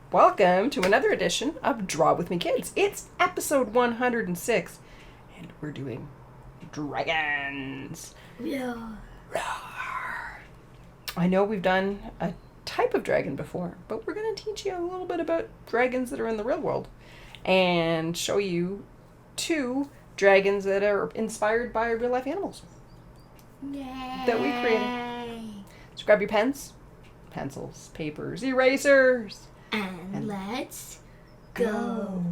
Welcome to another edition of Draw With Me Kids. It's episode 106, and we're doing dragons. Yeah. I know we've done a type of dragon before, but we're going to teach you a little bit about dragons that are in the real world and show you two dragons that are inspired by real life animals that we created. So grab your pens, pencils, papers, erasers. And let's go.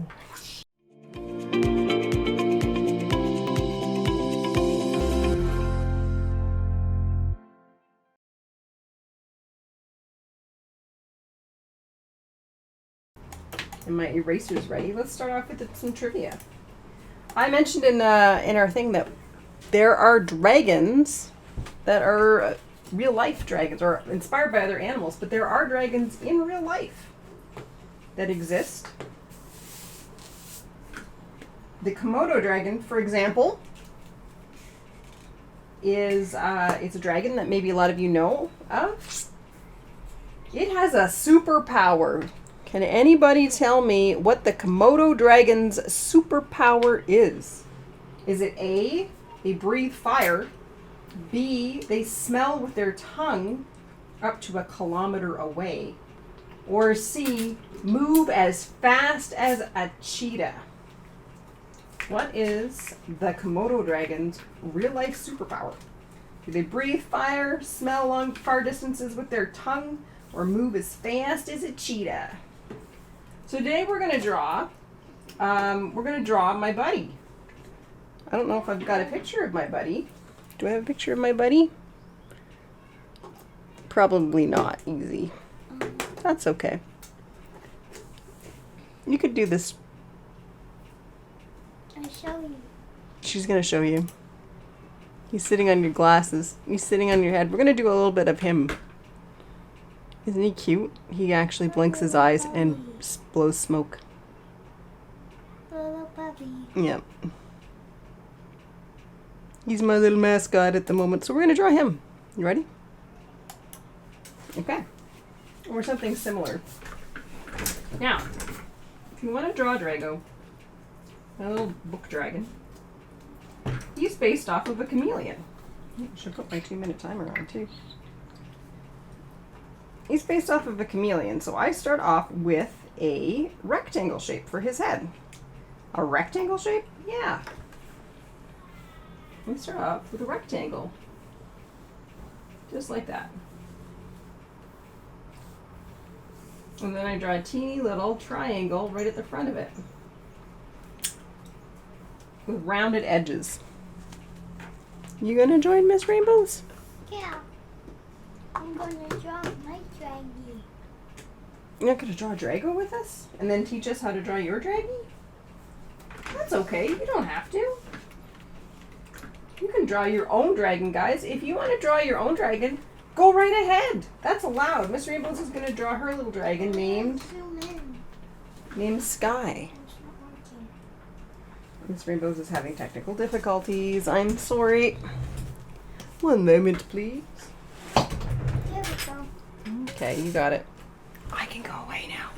And my eraser's ready. Let's start off with some trivia. I mentioned in our thing that there are dragons that are real life dragons or inspired by other animals, but there are dragons in real life that exist. The Komodo dragon, for example, is it's a dragon that maybe a lot of you know of. It has a superpower. Can anybody tell me what the Komodo dragon's superpower is? Is it A, they breathe fire, B, they smell with their tongue up to 1 kilometer away, or C, move as fast as a cheetah? What is the Komodo dragon's real life superpower? Do they breathe fire, smell long far distances with their tongue, or move as fast as a cheetah? So today we're going to draw my buddy. I don't know if I've got a picture of my buddy. Do I have a picture of my buddy? Probably not. Easy. That's okay. You could do this. I'll show you. She's going to show you. He's sitting on your glasses. He's sitting on your head. We're going to do a little bit of him. Isn't he cute? He actually blinks his eyes and blows smoke. Little puppy. Yep. He's my little mascot at the moment, so we're going to draw him. You ready? Okay. Or something similar. Now, if you want to draw Drago, a little book dragon, he's based off of a chameleon. I should put my 2-minute timer on too. He's based off of a chameleon, so I start off with a rectangle shape for his head. A rectangle shape? Yeah. Let me start off with a rectangle. Just like that. And then I draw a teeny little triangle right at the front of it with rounded edges. You gonna join Miss Rainbows? Yeah. I'm gonna draw my dragon. You're not gonna draw Drago with us? And then teach us how to draw your dragon? That's okay, you don't have to. You can draw your own dragon, guys. If you want to draw your own dragon, go right ahead. That's allowed. Miss Rainbows is gonna draw her little dragon named Sky. It's not working. Miss Rainbows is having technical difficulties. I'm sorry. One moment, please. There we go. Okay, you got it. I can go away now.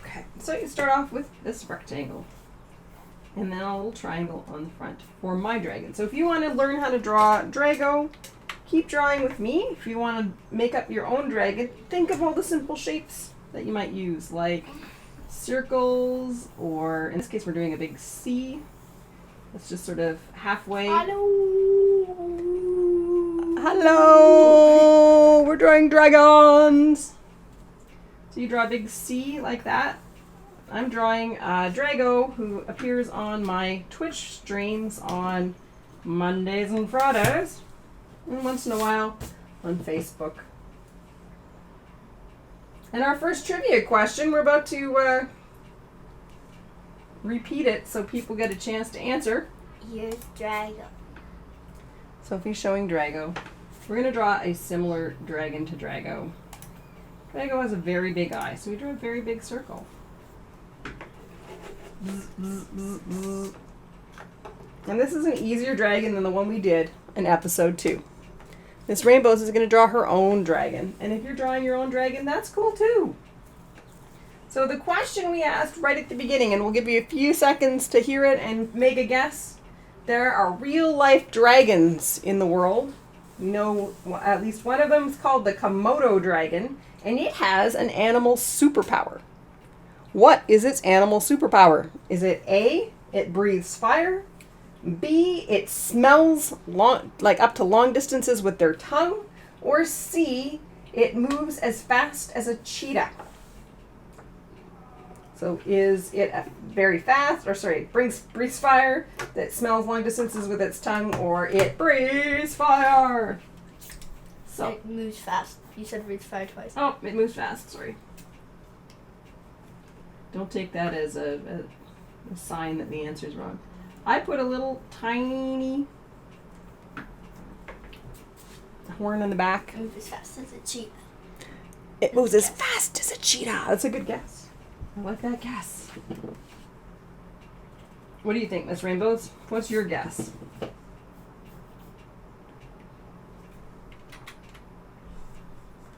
Okay, so you start off with this rectangle. And then a little triangle on the front for my dragon. So if you want to learn how to draw Drago, keep drawing with me. If you want to make up your own dragon, think of all the simple shapes that you might use, like circles, or in this case we're doing a big C. That's just sort of halfway. Hello! We're drawing dragons! So you draw a big C like that. I'm drawing Drago, who appears on my Twitch streams on Mondays and Fridays, and once in a while on Facebook. And our first trivia question, we're about to repeat it so people get a chance to answer. Here's dragon. Sophie's showing Drago. We're going to draw a similar dragon to Drago. Drago has a very big eye, so we drew a very big circle. And this is an easier dragon than the one we did in episode 2. Miss Rainbows is going to draw her own dragon. And if you're drawing your own dragon, that's cool too. So the question we asked right at the beginning, and we'll give you a few seconds to hear it and make a guess. There are real life dragons in the world. We know at least one of them is called the Komodo dragon, and it has an animal superpower. What is its animal superpower? Is it A, it breathes fire, B, it smells up to long distances with their tongue, or C, it moves as fast as a cheetah? So is it very fast, breathes fire, that smells long distances with its tongue, or it breathes fire? So It moves fast. You said breathes fire twice. Oh, it moves fast, sorry. Don't take that as a sign that the answer's wrong. I put a little tiny horn in the back. It moves as fast as a cheetah. It moves as fast as a cheetah. That's a good guess. I like that guess. What do you think, Miss Rainbows? What's your guess?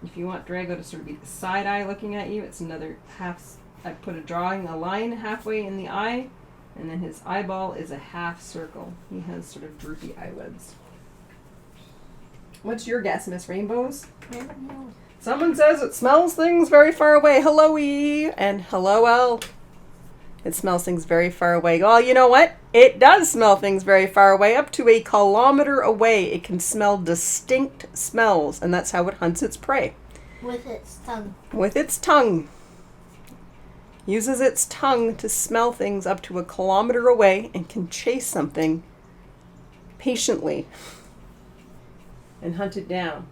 If you want Drago to sort of be side-eye looking at you, it's another half. I put a line halfway in the eye, and then his eyeball is a half circle. He has sort of droopy eyelids. What's your guess, Miss Rainbows? I don't know. Someone says it smells things very far away. Hello, E. And hello, L. It smells things very far away. Well, you know what? It does smell things very far away. Up to a kilometer away, it can smell distinct smells, and that's how it hunts its prey. With its tongue. With its tongue. Uses its tongue to smell things up to a kilometer away and can chase something patiently and hunt it down.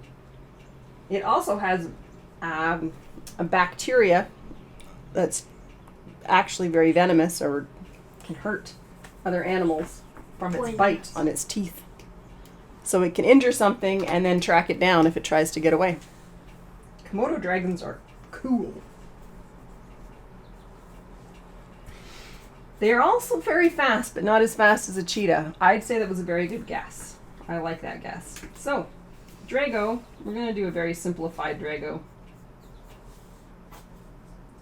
It also has a bacteria that's actually very venomous or can hurt other animals from its bite on its teeth. So it can injure something and then track it down if it tries to get away. Komodo dragons are cool. They are also very fast, but not as fast as a cheetah. I'd say that was a very good guess. I like that guess. So, Drago, we're going to do a very simplified Drago.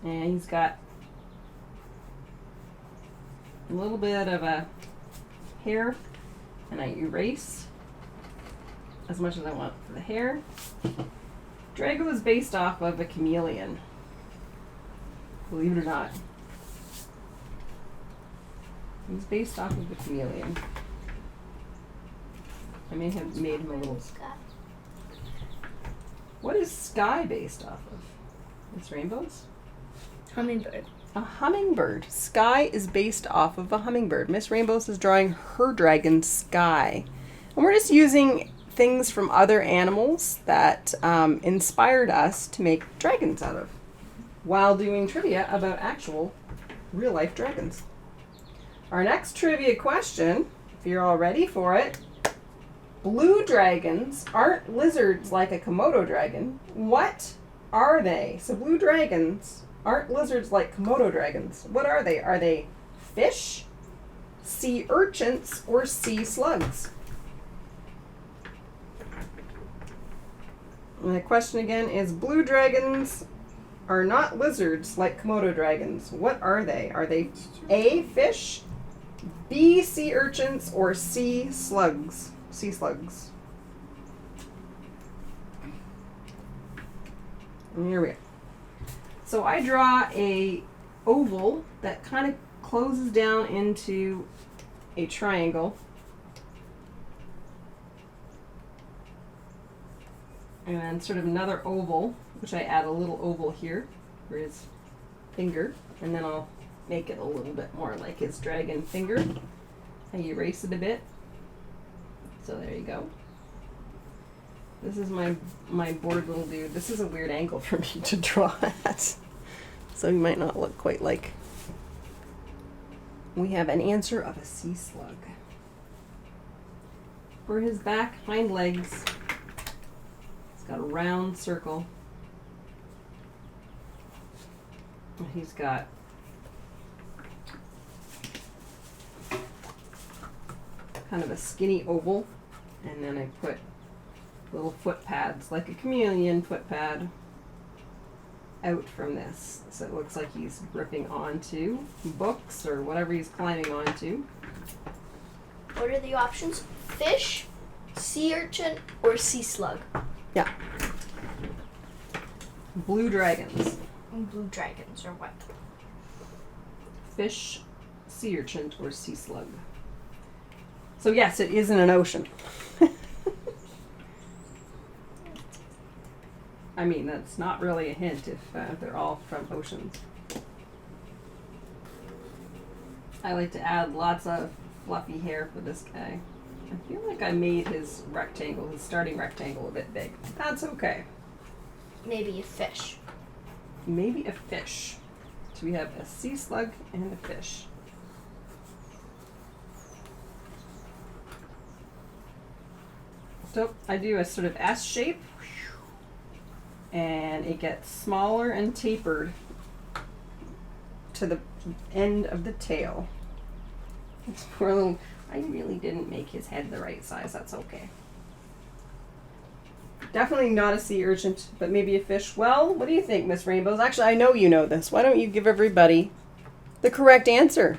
And he's got a little bit of a hair, and I erase as much as I want for the hair. Drago is based off of a chameleon, believe it or not. He's based off of a chameleon. I may have made him a little... What is Sky based off of? It's rainbows? Hummingbird. A hummingbird. Sky is based off of a hummingbird. Miss Rainbows is drawing her dragon, Sky. And we're just using things from other animals that inspired us to make dragons out of while doing trivia about actual real-life dragons. Our next trivia question, if you're all ready for it. Blue dragons aren't lizards like a Komodo dragon. What are they? So blue dragons aren't lizards like Komodo dragons. What are they? Are they fish, sea urchins, or sea slugs? And the question again is, blue dragons are not lizards like Komodo dragons. What are they? Are they A, fish, B, sea urchins, or C, slugs? Sea slugs. And here we go. So I draw a oval that kind of closes down into a triangle. And then sort of another oval, which I add a little oval here for his finger. And then I'll make it a little bit more like his dragon finger. I erase it a bit. So there you go. This is my bored little dude. This is a weird angle for me to draw at. So he might not look quite like. We have an answer of a sea slug. For his back hind legs, it's got a round circle. And he's got kind of a skinny oval, and then I put little foot pads, like a chameleon foot pad, out from this. So it looks like he's gripping onto books or whatever he's climbing onto. What are the options? Fish, sea urchin, or sea slug? Yeah. Blue dragons. Blue dragons or what? Fish, sea urchin, or sea slug. So yes, it is in an ocean. I mean, that's not really a hint if they're all from oceans. I like to add lots of fluffy hair for this guy. I feel like I made his rectangle, his starting rectangle, a bit big. That's okay. Maybe a fish. Maybe a fish. So we have a sea slug and a fish. So I do a sort of S shape, and it gets smaller and tapered to the end of the tail. It's poor little, I really didn't make his head the right size, that's okay. Definitely not a sea urchin, but maybe a fish. Well, what do you think, Miss Rainbows? Actually, I know you know this. Why don't you give everybody the correct answer?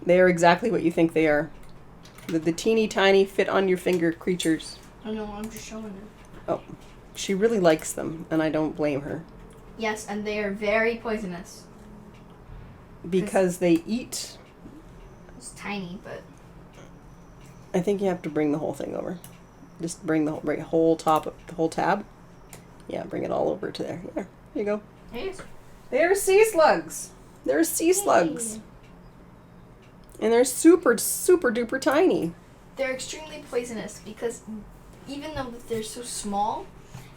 They are exactly what you think they are. The teeny tiny fit on your finger creatures. I know, I'm just showing it. Oh, she really likes them, and I don't blame her. Yes, and they are very poisonous. Because they eat. It's tiny, but I think you have to bring the whole thing over. Just bring the whole top, the whole tab. Yeah, bring it all over to there. There you go. yes. They're sea slugs. They're sea slugs. And they're super, super duper tiny. They're extremely poisonous because even though they're so small,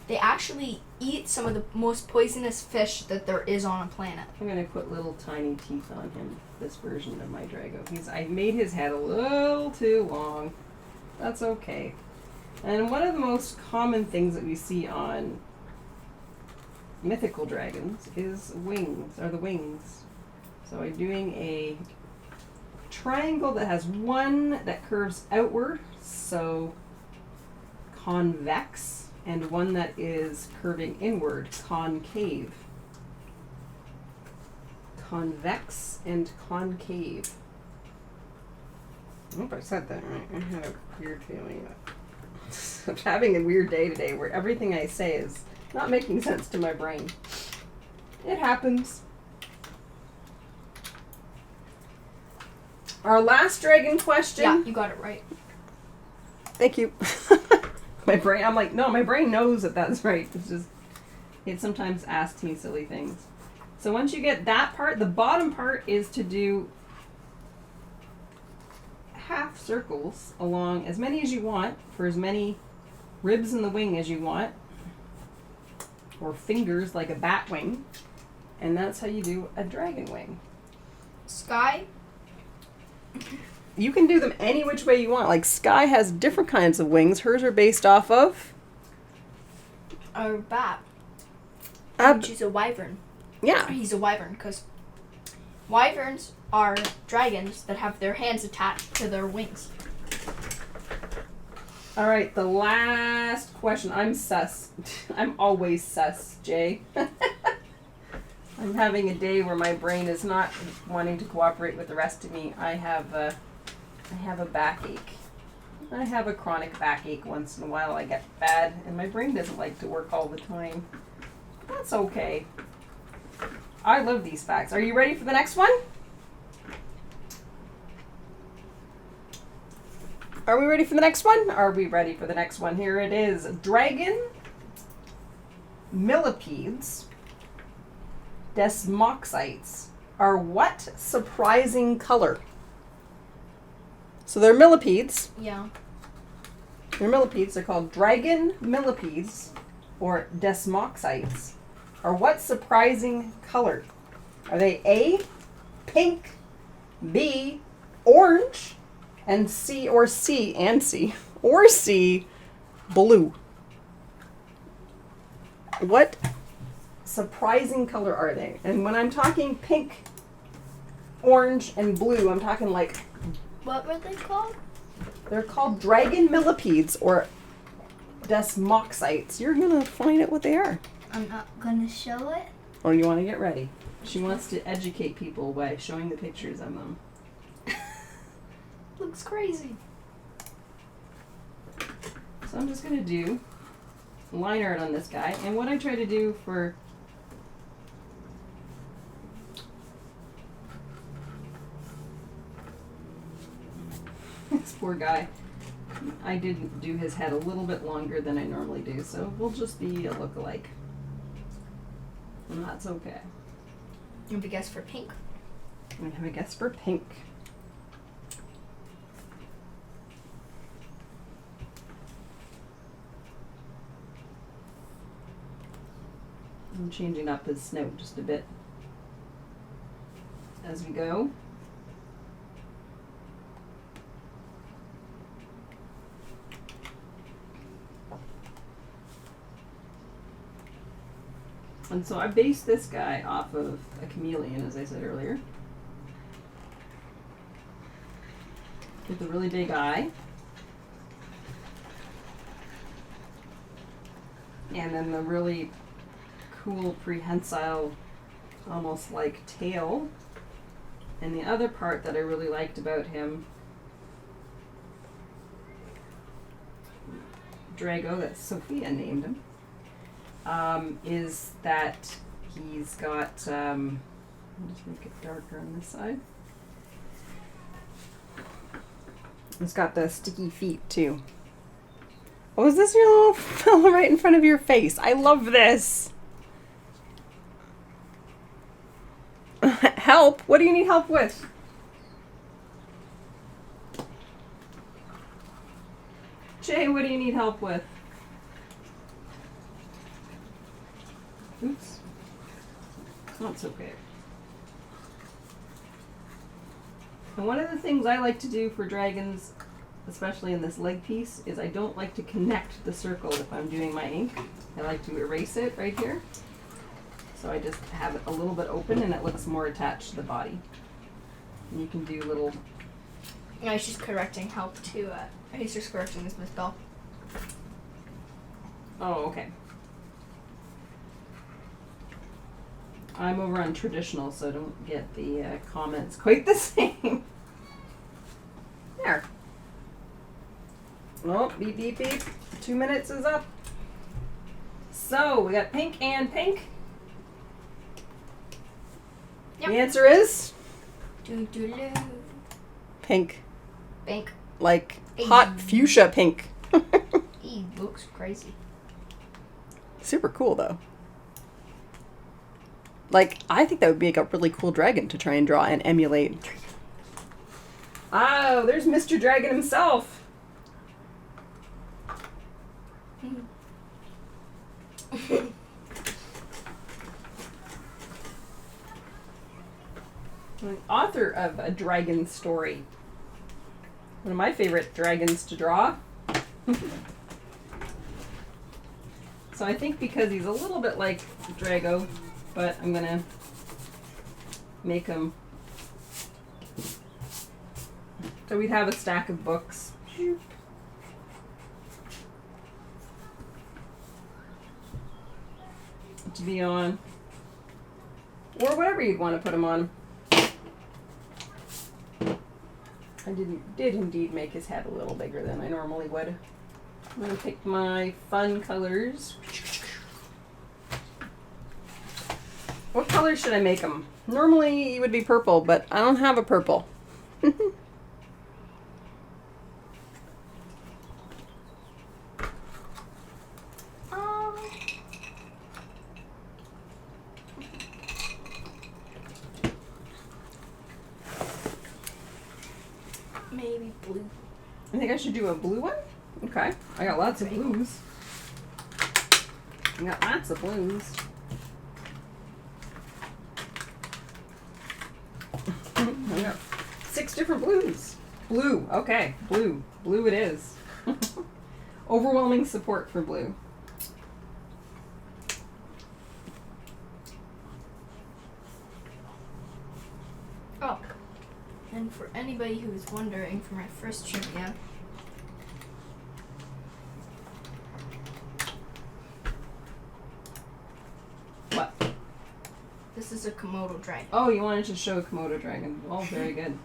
they actually eat some of the most poisonous fish that there is on a planet. I'm gonna put little tiny teeth on him, this version of my Drago. I made his head a little too long. That's okay. And one of the most common things that we see on mythical dragons is the wings. So I'm doing a triangle that has one that curves outward, so convex, and one that is curving inward, concave. Convex and concave. I hope I said that right. I had a weird feeling that I'm having a weird day today where everything I say is not making sense to my brain. It happens. Our last dragon question. Yeah, you got it right. Thank you. My brain, I'm like, no, my brain knows that that's right. It's just, it sometimes asks me silly things. So once you get that part, the bottom part is to do half circles along as many as you want for as many ribs in the wing as you want, or fingers like a bat wing, and that's how you do a dragon wing. Sky. You can do them any which way you want. Like Sky has different kinds of wings. Hers are based off of A bat. She's a wyvern. Yeah. He's a wyvern because wyverns are dragons that have their hands attached to their wings. All right, the last question. I'm sus. I'm always sus, Jay. I'm having a day where my brain is not wanting to cooperate with the rest of me. I have a backache. I have a chronic backache once in a while. I get bad, and my brain doesn't like to work all the time. That's okay. I love these facts. Are you ready for the next one? Are we ready for the next one? Are we ready for the next one? Here it is. Dragon Millipedes desmoxites are what surprising color? So they're millipedes. Yeah. They're millipedes. They're called dragon millipedes or desmoxites. Are what surprising color? Are they A, pink, B, orange, and C, or C, blue? What surprising color are they? And when I'm talking pink, orange, and blue, I'm talking like What were they called? They're called dragon millipedes or desmoxites. You're gonna find out what they are. I'm not gonna show it. Or you want to get ready. She wants to educate people by showing the pictures of them. Looks crazy. So I'm just gonna do line art on this guy. And what I try to do for this poor guy, I did do his head a little bit longer than I normally do, so we'll just be a look-alike. And that's okay. You have a guess for pink? I have a guess for pink. I'm changing up his snout just a bit as we go. And so I based this guy off of a chameleon, as I said earlier. With a really big eye. And then the really cool prehensile, almost like tail. And the other part that I really liked about him, Drago, that Sophia named him, is that he's got, I'll just make it darker on this side. He's got the sticky feet too. Oh, is this your little fella right in front of your face? I love this. Help? What do you need help with? Jay, what do you need help with? Oops. That's okay. And one of the things I like to do for dragons, especially in this leg piece, is I don't like to connect the circle if I'm doing my ink. I like to erase it right here. So I just have it a little bit open and it looks more attached to the body. And you can do little... No, she's correcting help to, he's just correcting this misspell. Oh, okay. I'm over on traditional, so don't get the comments quite the same. There. Oh, beep, beep, beep. 2 minutes is up. So, we got pink and pink. Yep. The answer is? Doo-doo-doo. Pink. Pink. Like Hey. hot fuchsia pink. He looks crazy. Super cool, though. Like, I think that would make a really cool dragon to try and draw and emulate. Oh, there's Mr. Dragon himself. The author of A Dragon Story. One of my favorite dragons to draw. So I think because he's a little bit like Drago, but I'm gonna make him. So we'd have a stack of books. To be on. Or whatever you'd want to put him on. I did indeed make his head a little bigger than I normally would. I'm going to pick my fun colors. What color should I make him? Normally he would be purple, but I don't have a purple. Maybe blue. I think I should do a blue one? Okay. I got lots of blues. I got lots of blues. I got 6 different blues. Blue. Okay. Blue. Blue it is. Overwhelming support for blue. Oh. And for anybody who's wondering, for my first trivia, This is a Komodo dragon. Oh, you wanted to show a Komodo dragon. Well, very good.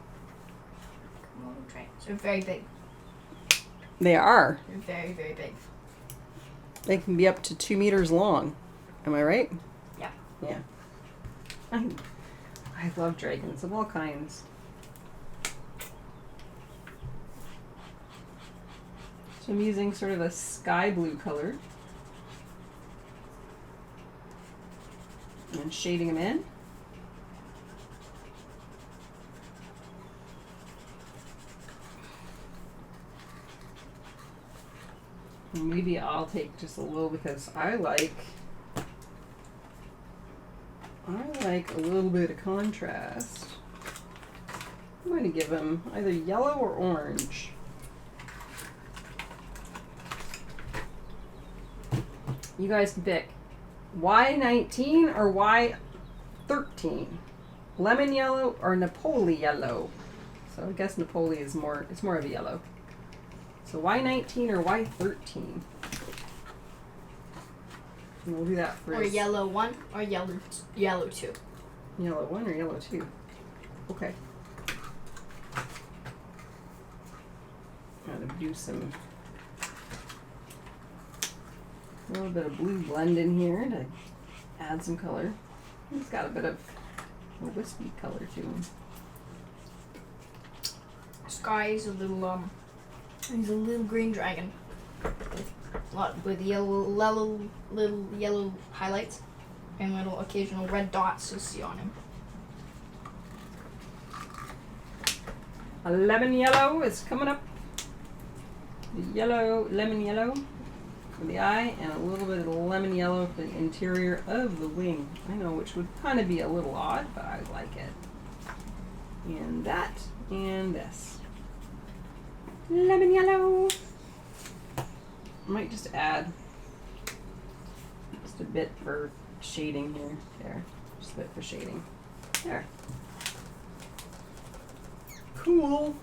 Komodo dragons are very big. They are. They're very, very big. They can be up to 2 meters long. Am I right? Yeah. Yeah. I love dragons of all kinds. So I'm using sort of a sky blue color. And shading them in. And maybe I'll take just a little because I like a little bit of contrast. I'm going to give them either yellow or orange. You guys can pick. Why 19 or why 13? Lemon yellow or Napoli yellow? So I guess Napoli is more, it's more of a yellow. So why 19 or why 13? And we'll do that first. Or yellow 1 or yellow 2. Yellow 1 or yellow 2? Okay. I'm gonna do some a little bit of blue blend in here to add some color. It's got a bit of a wispy color to him. Sky is a little he's a little green dragon. With little yellow highlights and little occasional red dots you'll see on him. A lemon yellow is coming up. The yellow, lemon yellow for the eye, and a little bit of the lemon yellow for the interior of the wing. I know, which would kind of be a little odd, but I like it. And that, and this. Lemon yellow. I might just add just a bit for shading here. There, just a bit for shading. There. Cool.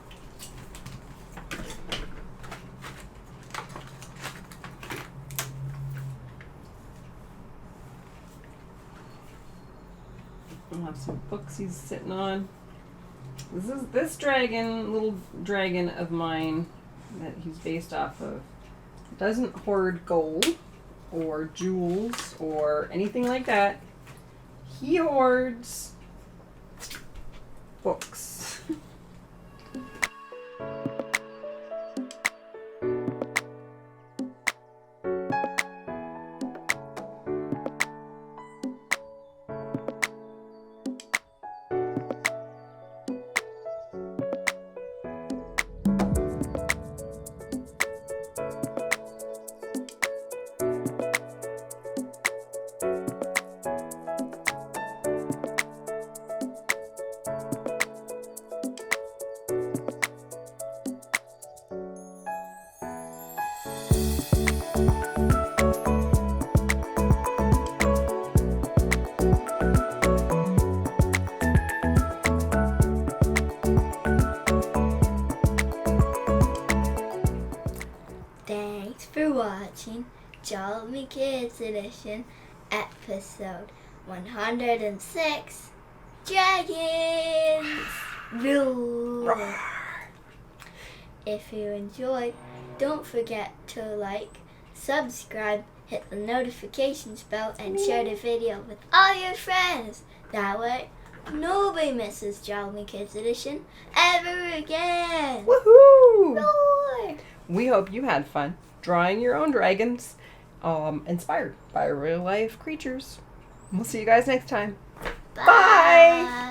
I'll have some books he's sitting on. This dragon, little dragon of mine that he's based off of, doesn't hoard gold or jewels or anything like that. He hoards books. Thanks for watching Jolly Kids Edition, episode 106, Dragons! Roar! If you enjoyed, don't forget to like, subscribe, hit the notifications bell, and share the video with all your friends. That way, nobody misses Jolly Kids Edition ever again! Woohoo! Roar! We hope you had fun drawing your own dragons, inspired by real life creatures. We'll see you guys next time. Bye.